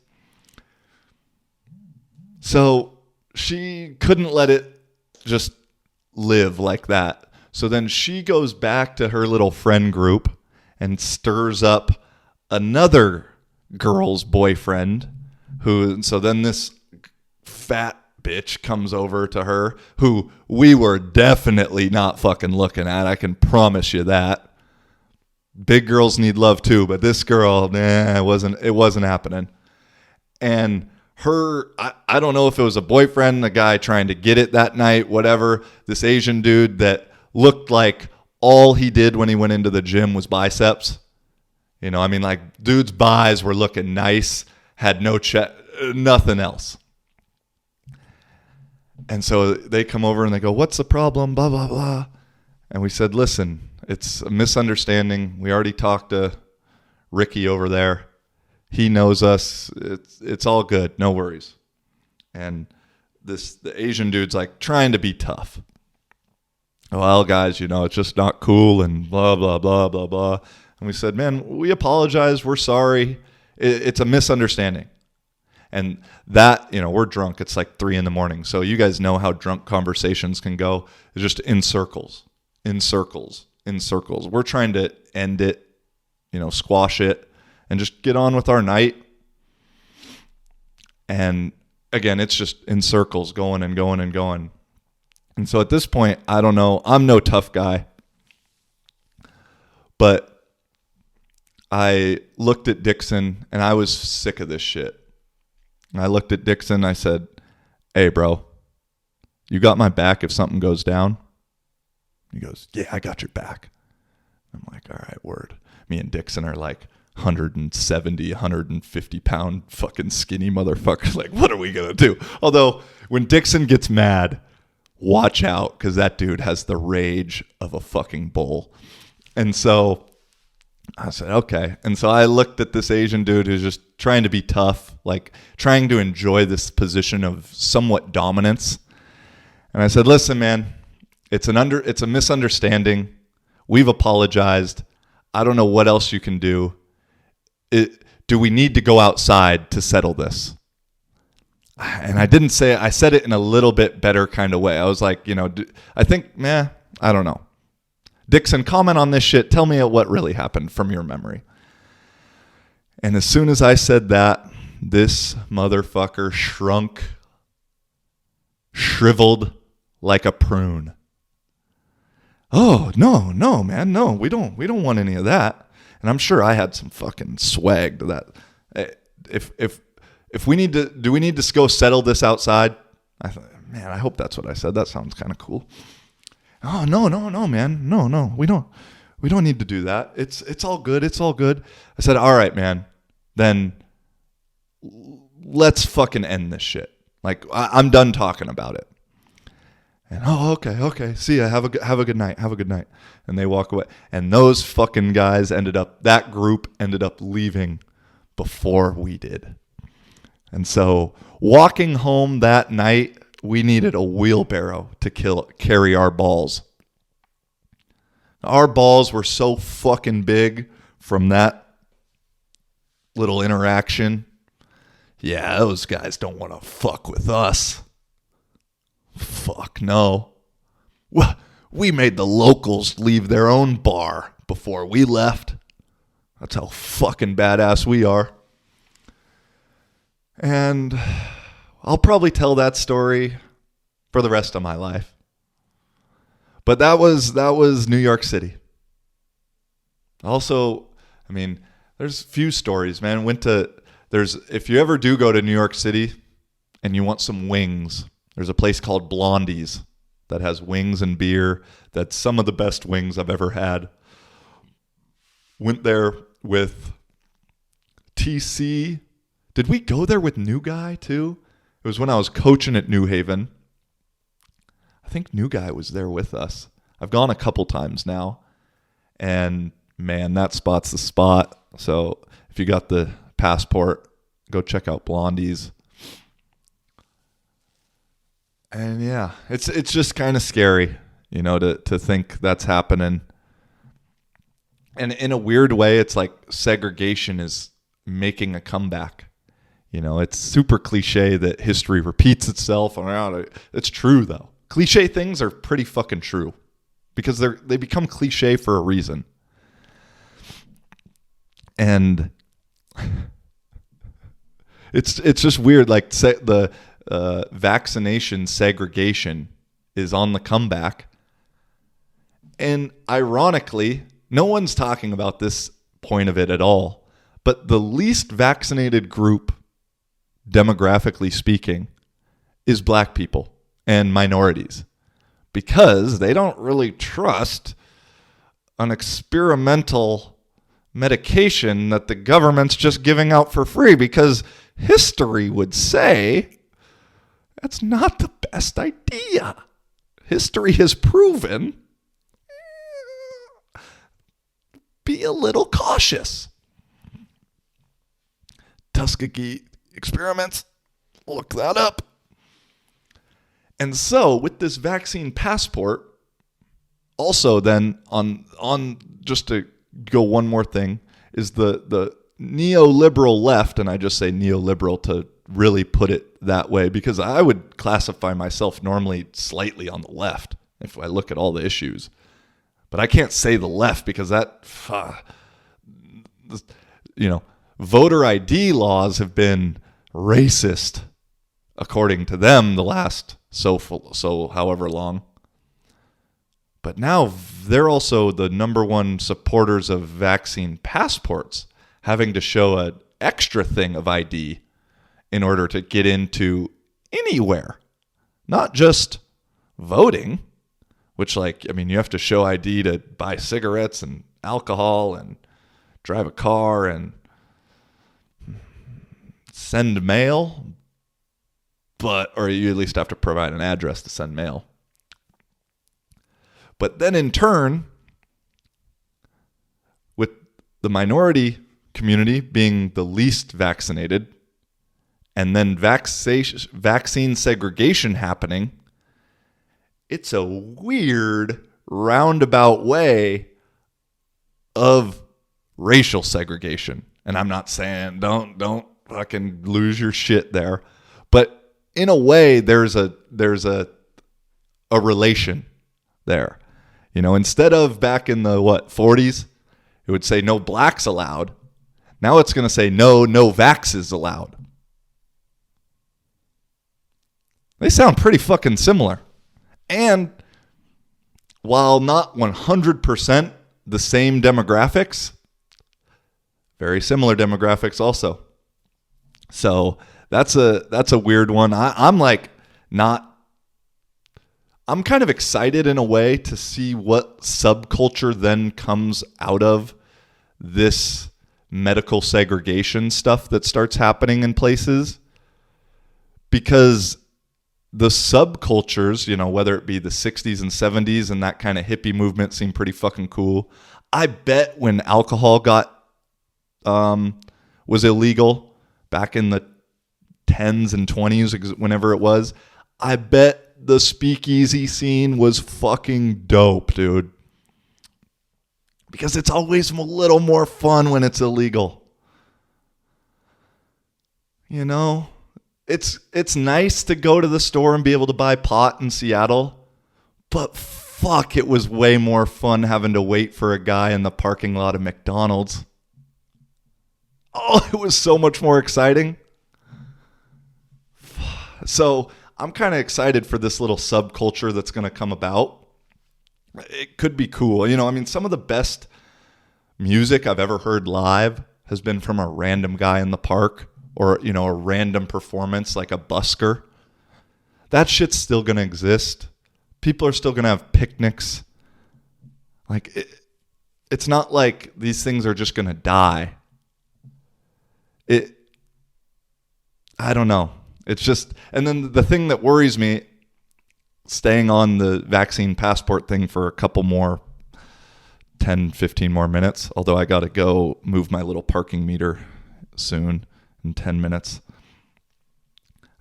So she couldn't let it just live like that. So then she goes back to her little friend group and stirs up another girl's boyfriend so then this fat bitch comes over to her who we were definitely not fucking looking at. I can promise you that. Big girls need love too, but this girl, it wasn't happening. And I don't know if it was a boyfriend, a guy trying to get it that night, whatever. This Asian dude that looked like all he did when he went into the gym was biceps. Like dude's buys were looking nice, had no nothing else. And so they come over and they go, what's the problem? Blah, blah, blah. And we said, listen, it's a misunderstanding. We already talked to Ricky over there. He knows us. It's all good. No worries. And the Asian dude's like trying to be tough. Well, guys, it's just not cool and blah, blah, blah, blah, blah. And we said, man, we apologize. We're sorry. It's a misunderstanding. And that, we're drunk. It's like 3 a.m. So you guys know how drunk conversations can go. It's just in circles. We're trying to end it, squash it. And just get on with our night. And again, it's just in circles, going and going and going. And so at this point, I don't know. I'm no tough guy. But I looked at Dixon, and I was sick of this shit. And I looked at Dixon, I said, hey, bro, you got my back if something goes down? He goes, yeah, I got your back. I'm like, all right, word. Me and Dixon are like 170, 150 pound fucking skinny motherfuckers. Like, what are we going to do? Although, when Dixon gets mad, watch out, because that dude has the rage of a fucking bull. And so I said, okay. And so I looked at this Asian dude who's just trying to be tough, like trying to enjoy this position of somewhat dominance. And I said, listen, man, it's a misunderstanding. We've apologized. I don't know what else you can do. Do we need to go outside to settle this? And I didn't say it. I said it in a little bit better kind of way. I was like, I think, I don't know. Dixon, comment on this shit. Tell me what really happened from your memory. And as soon as I said that, this motherfucker shriveled like a prune. Oh, no, man, no, we don't want any of that. And I'm sure I had some fucking swag to that. If we need to, do we need to go settle this outside? I thought, man, I hope that's what I said. That sounds kind of cool. Oh, no, man, no, we don't need to do that. It's all good. It's all good. I said, all right, man, then let's fucking end this shit. Like, I'm done talking about it. And okay. See ya. Have a good night. Have a good night. And they walk away. And those fucking guys that group ended up leaving before we did. And so walking home that night, we needed a wheelbarrow to carry our balls. Our balls were so fucking big from that little interaction. Yeah, those guys don't want to fuck with us. Fuck no. Well, we made the locals leave their own bar before we left. That's how fucking badass we are. And I'll probably tell that story for the rest of my life. But that was New York City. Also, I mean, there's a few stories, man. If you ever do go to New York City and you want some wings, there's a place called Blondie's that has wings and beer. That's some of the best wings I've ever had. Went there with TC. Did we go there with New Guy too? It was when I was coaching at New Haven. I think New Guy was there with us. I've gone a couple times now. And man, that spot's the spot. So if you got the passport, go check out Blondie's. And yeah, it's just kind of scary, to think that's happening. And in a weird way, it's like segregation is making a comeback. It's super cliche that history repeats itself. It's true, though. Cliche things are pretty fucking true because they become cliche for a reason. And it's just weird. Like the vaccination segregation is on the comeback. And ironically, no one's talking about this point of it at all. But the least vaccinated group, demographically speaking, is black people and minorities because they don't really trust an experimental medication that the government's just giving out for free because history would say that's not the best idea. History has proven be a little cautious. Tuskegee experiments, look that up. And so with this vaccine passport, also then on just to go one more thing, is the neoliberal left, and I just say neoliberal to really put it that way because I would classify myself normally slightly on the left if I look at all the issues. But I can't say the left because that, voter ID laws have been racist, according to them, the last so however long. But now they're also the number one supporters of vaccine passports, having to show an extra thing of ID in order to get into anywhere, not just voting, which you have to show ID to buy cigarettes and alcohol and drive a car and send mail, or you at least have to provide an address to send mail. But then in turn, with the minority community being the least vaccinated, and then vaccine segregation happening, it's a weird roundabout way of racial segregation. And I'm not saying don't fucking lose your shit there, but in a way there's a relation there. Instead of back in the 40s, it would say no blacks allowed. Now it's going to say no vax is allowed. They sound pretty fucking similar. And while not 100% the same demographics, very similar demographics also. So that's a weird one. I'm kind of excited in a way to see what subculture then comes out of this medical segregation stuff that starts happening in places. Because the subcultures, whether it be the 60s and 70s and that kind of hippie movement seemed pretty fucking cool. I bet when alcohol was illegal back in the 10s and 20s, whenever it was, I bet the speakeasy scene was fucking dope, dude. Because it's always a little more fun when it's illegal. It's nice to go to the store and be able to buy pot in Seattle, but fuck, it was way more fun having to wait for a guy in the parking lot of McDonald's. Oh, it was so much more exciting. So I'm kind of excited for this little subculture that's going to come about. It could be cool. Some of the best music I've ever heard live has been from a random guy in the park or, a random performance like a busker. That shit's still going to exist. People are still going to have picnics. It's not like these things are just going to die. I don't know. It's just, and then the thing that worries me, staying on the vaccine passport thing for a couple more 10, 15 more minutes, although I got to go move my little parking meter soon in 10 minutes.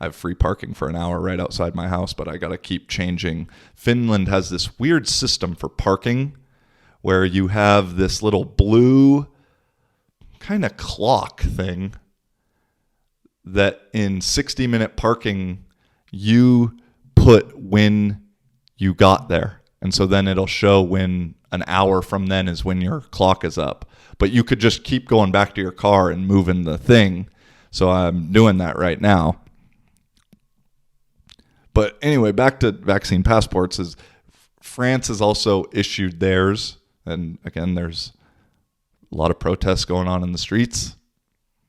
I have free parking for an hour right outside my house, but I got to keep changing. Finland has this weird system for parking where you have this little blue kind of clock thing that in 60-minute parking, you put when you got there. And so then it'll show when an hour from then is when your clock is up. But you could just keep going back to your car and moving the thing. So I'm doing that right now. But anyway, back to vaccine passports. France has also issued theirs. And again, there's a lot of protests going on in the streets.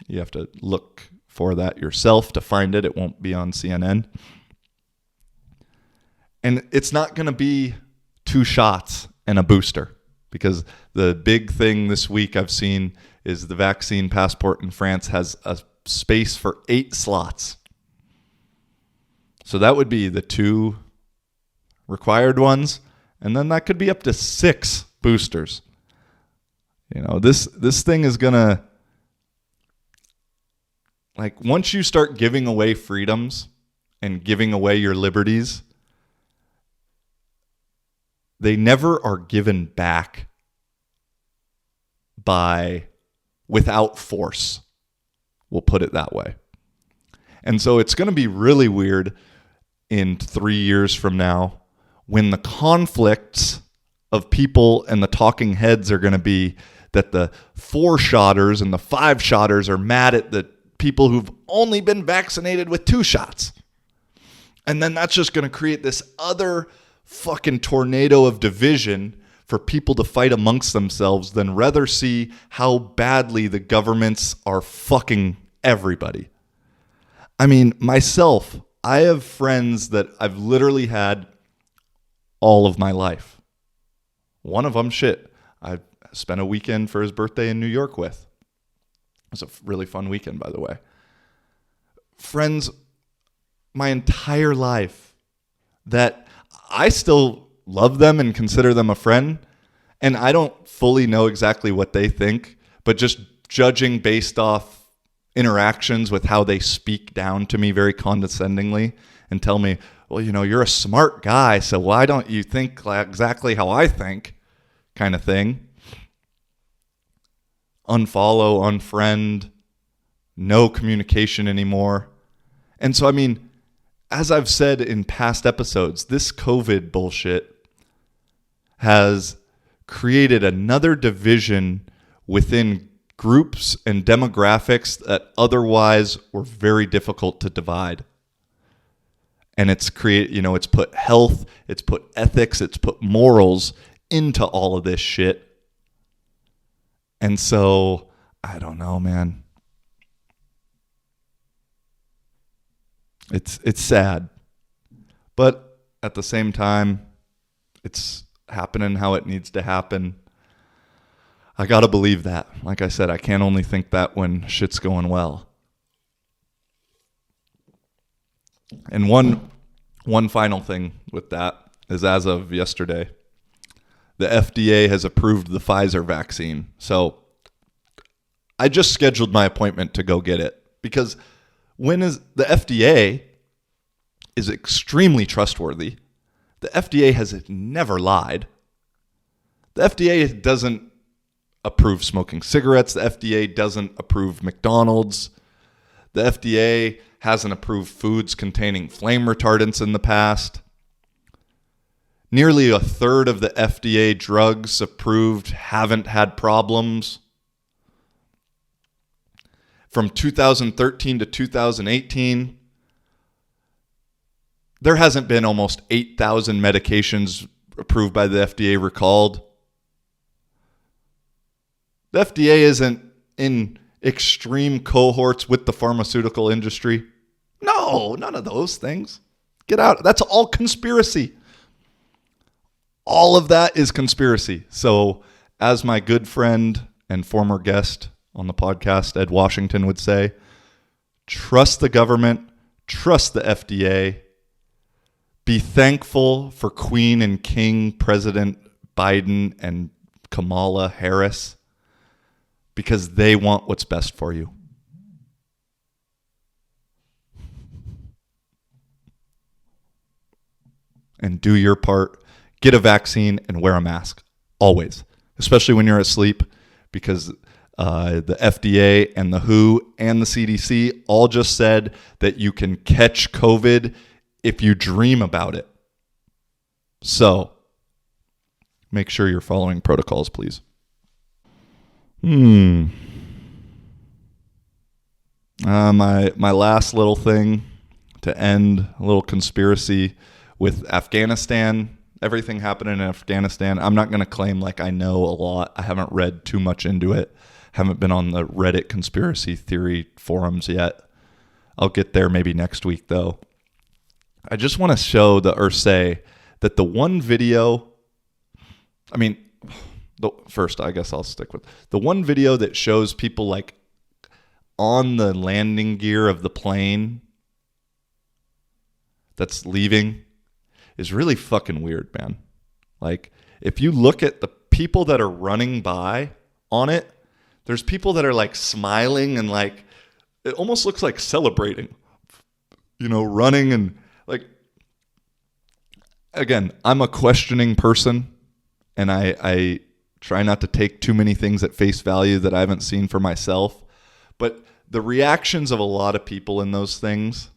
You have to look for that yourself to find it. It won't be on CNN. And it's not going to be 2 shots and a booster, because the big thing this week I've seen is the vaccine passport in France has a space for 8 slots. So that would be the 2 required ones, and then that could be up to 6 boosters. This thing is going to, once you start giving away freedoms and giving away your liberties, they never are given back without force. We'll put it that way. And so it's going to be really weird in 3 years from now when the conflicts of people and the talking heads are going to be that the 4-shotters and the 5-shotters are mad at the people who've only been vaccinated with 2 shots. And then that's just going to create this other fucking tornado of division for people to fight amongst themselves than rather see how badly the governments are fucking everybody. Myself, I have friends that I've literally had all of my life. One of them, I spent a weekend for his birthday in New York with. It was a really fun weekend, by the way. Friends my entire life that I still love them and consider them a friend. And I don't fully know exactly what they think, but just judging based off interactions with how they speak down to me very condescendingly and tell me, well, you're a smart guy, so why don't you think exactly how I think, kind of thing. Unfollow, unfriend, no communication anymore. And so, as I've said in past episodes, this COVID bullshit has created another division within groups and demographics that otherwise were very difficult to divide. And it's it's put health, it's put ethics, it's put morals into all of this shit. And so, I don't know, man. It's sad. But at the same time, it's happening how it needs to happen. I got to believe that. Like I said, I can't only think that when shit's going well. And one final thing with that is, as of yesterday, the FDA has approved the Pfizer vaccine. So I just scheduled my appointment to go get it, because the FDA is extremely trustworthy. The FDA has never lied. The FDA doesn't approve smoking cigarettes. The FDA doesn't approve McDonald's. The FDA hasn't approved foods containing flame retardants in the past. Nearly a third of the FDA drugs approved haven't had problems. From 2013 to 2018, there hasn't been almost 8,000 medications approved by the FDA recalled. The FDA isn't in extreme cohorts with the pharmaceutical industry. No, none of those things. Get out. That's all conspiracy. All of that is conspiracy. So, as my good friend and former guest on the podcast, Ed Washington, would say, trust the government, trust the FDA, be thankful for Queen and King President Biden and Kamala Harris, because they want what's best for you. And do your part. Get a vaccine and wear a mask. Always. Especially when you're asleep, because the FDA and the WHO and the CDC all just said that you can catch COVID if you dream about it. So, make sure you're following protocols, please. My last little thing to end, a little conspiracy with Afghanistan. Everything happening in Afghanistan. I'm not going to claim like I know a lot. I haven't read too much into it. Haven't been on the Reddit conspiracy theory forums yet. I'll get there maybe next week, though. I just want to say that the one video, first, I guess I'll stick with the one video that shows people like on the landing gear of the plane that's leaving is really fucking weird, man. Like, if you look at the people that are running by on it, there's people that are like smiling and like, it almost looks like celebrating, running and like, again, I'm a questioning person, and I try not to take too many things at face value that I haven't seen for myself. But the reactions of a lot of people in those things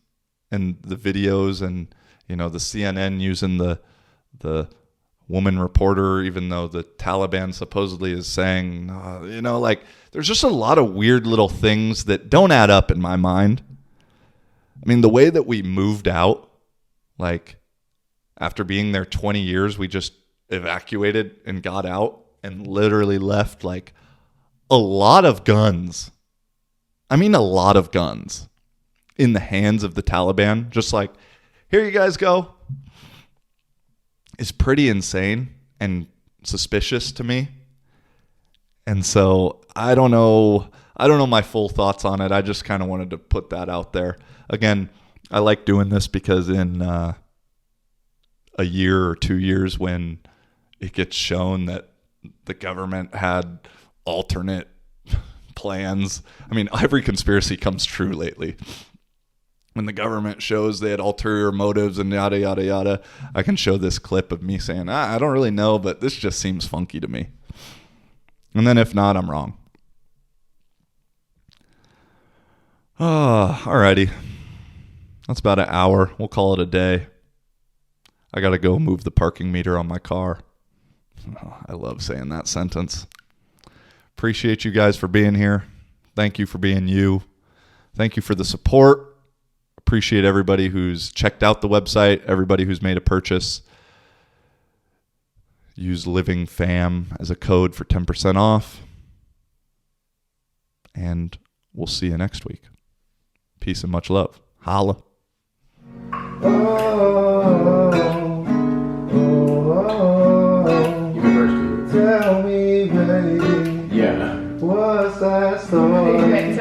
and the videos and, the CNN using the woman reporter, even though the Taliban supposedly is saying, there's just a lot of weird little things that don't add up in my mind. I mean, the way that we moved out, like after being there 20 years, we just evacuated and got out and literally left like a lot of guns. I mean, a lot of guns in the hands of the Taliban. Just like, here you guys go. Is pretty insane and suspicious to me. And so I don't know my full thoughts on it. I just kind of wanted to put that out there. Again, I like doing this because in a year or 2 years, when it gets shown that the government had alternate plans. I mean, every conspiracy comes true lately. When the government shows they had ulterior motives and yada, yada, yada, I can show this clip of me saying, I don't really know, but this just seems funky to me. And then if not, I'm wrong. Alrighty. That's about an hour. We'll call it a day. I got to go move the parking meter on my car. I love saying that sentence. Appreciate you guys for being here. Thank you for being you. Thank you for the support. appreciate everybody who's checked out the website, everybody who's made a purchase. Use LivingFam as a code for 10% off. And we'll see you next week. Peace and much love. Holla. Tell me, baby. Yeah. What's that story?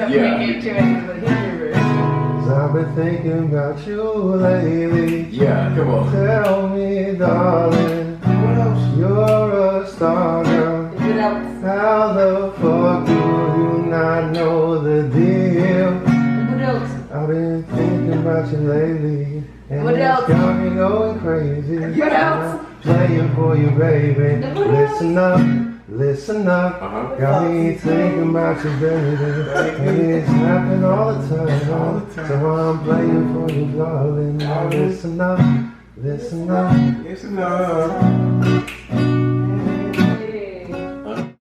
Cause I've been thinking about you lately. Yeah, come on. Tell me, darling. What else? You're a star girl. What else? How the fuck do you not know the deal? What else? I've been thinking about you lately. And What it's else? got me going crazy. What else? I'm playing for you, baby. What Listen up, listen up. Uh-huh. Got me thinking about you, baby. And it's happening all the time. So I'm playing for you, darling. Now listen up, listen up. It's enough.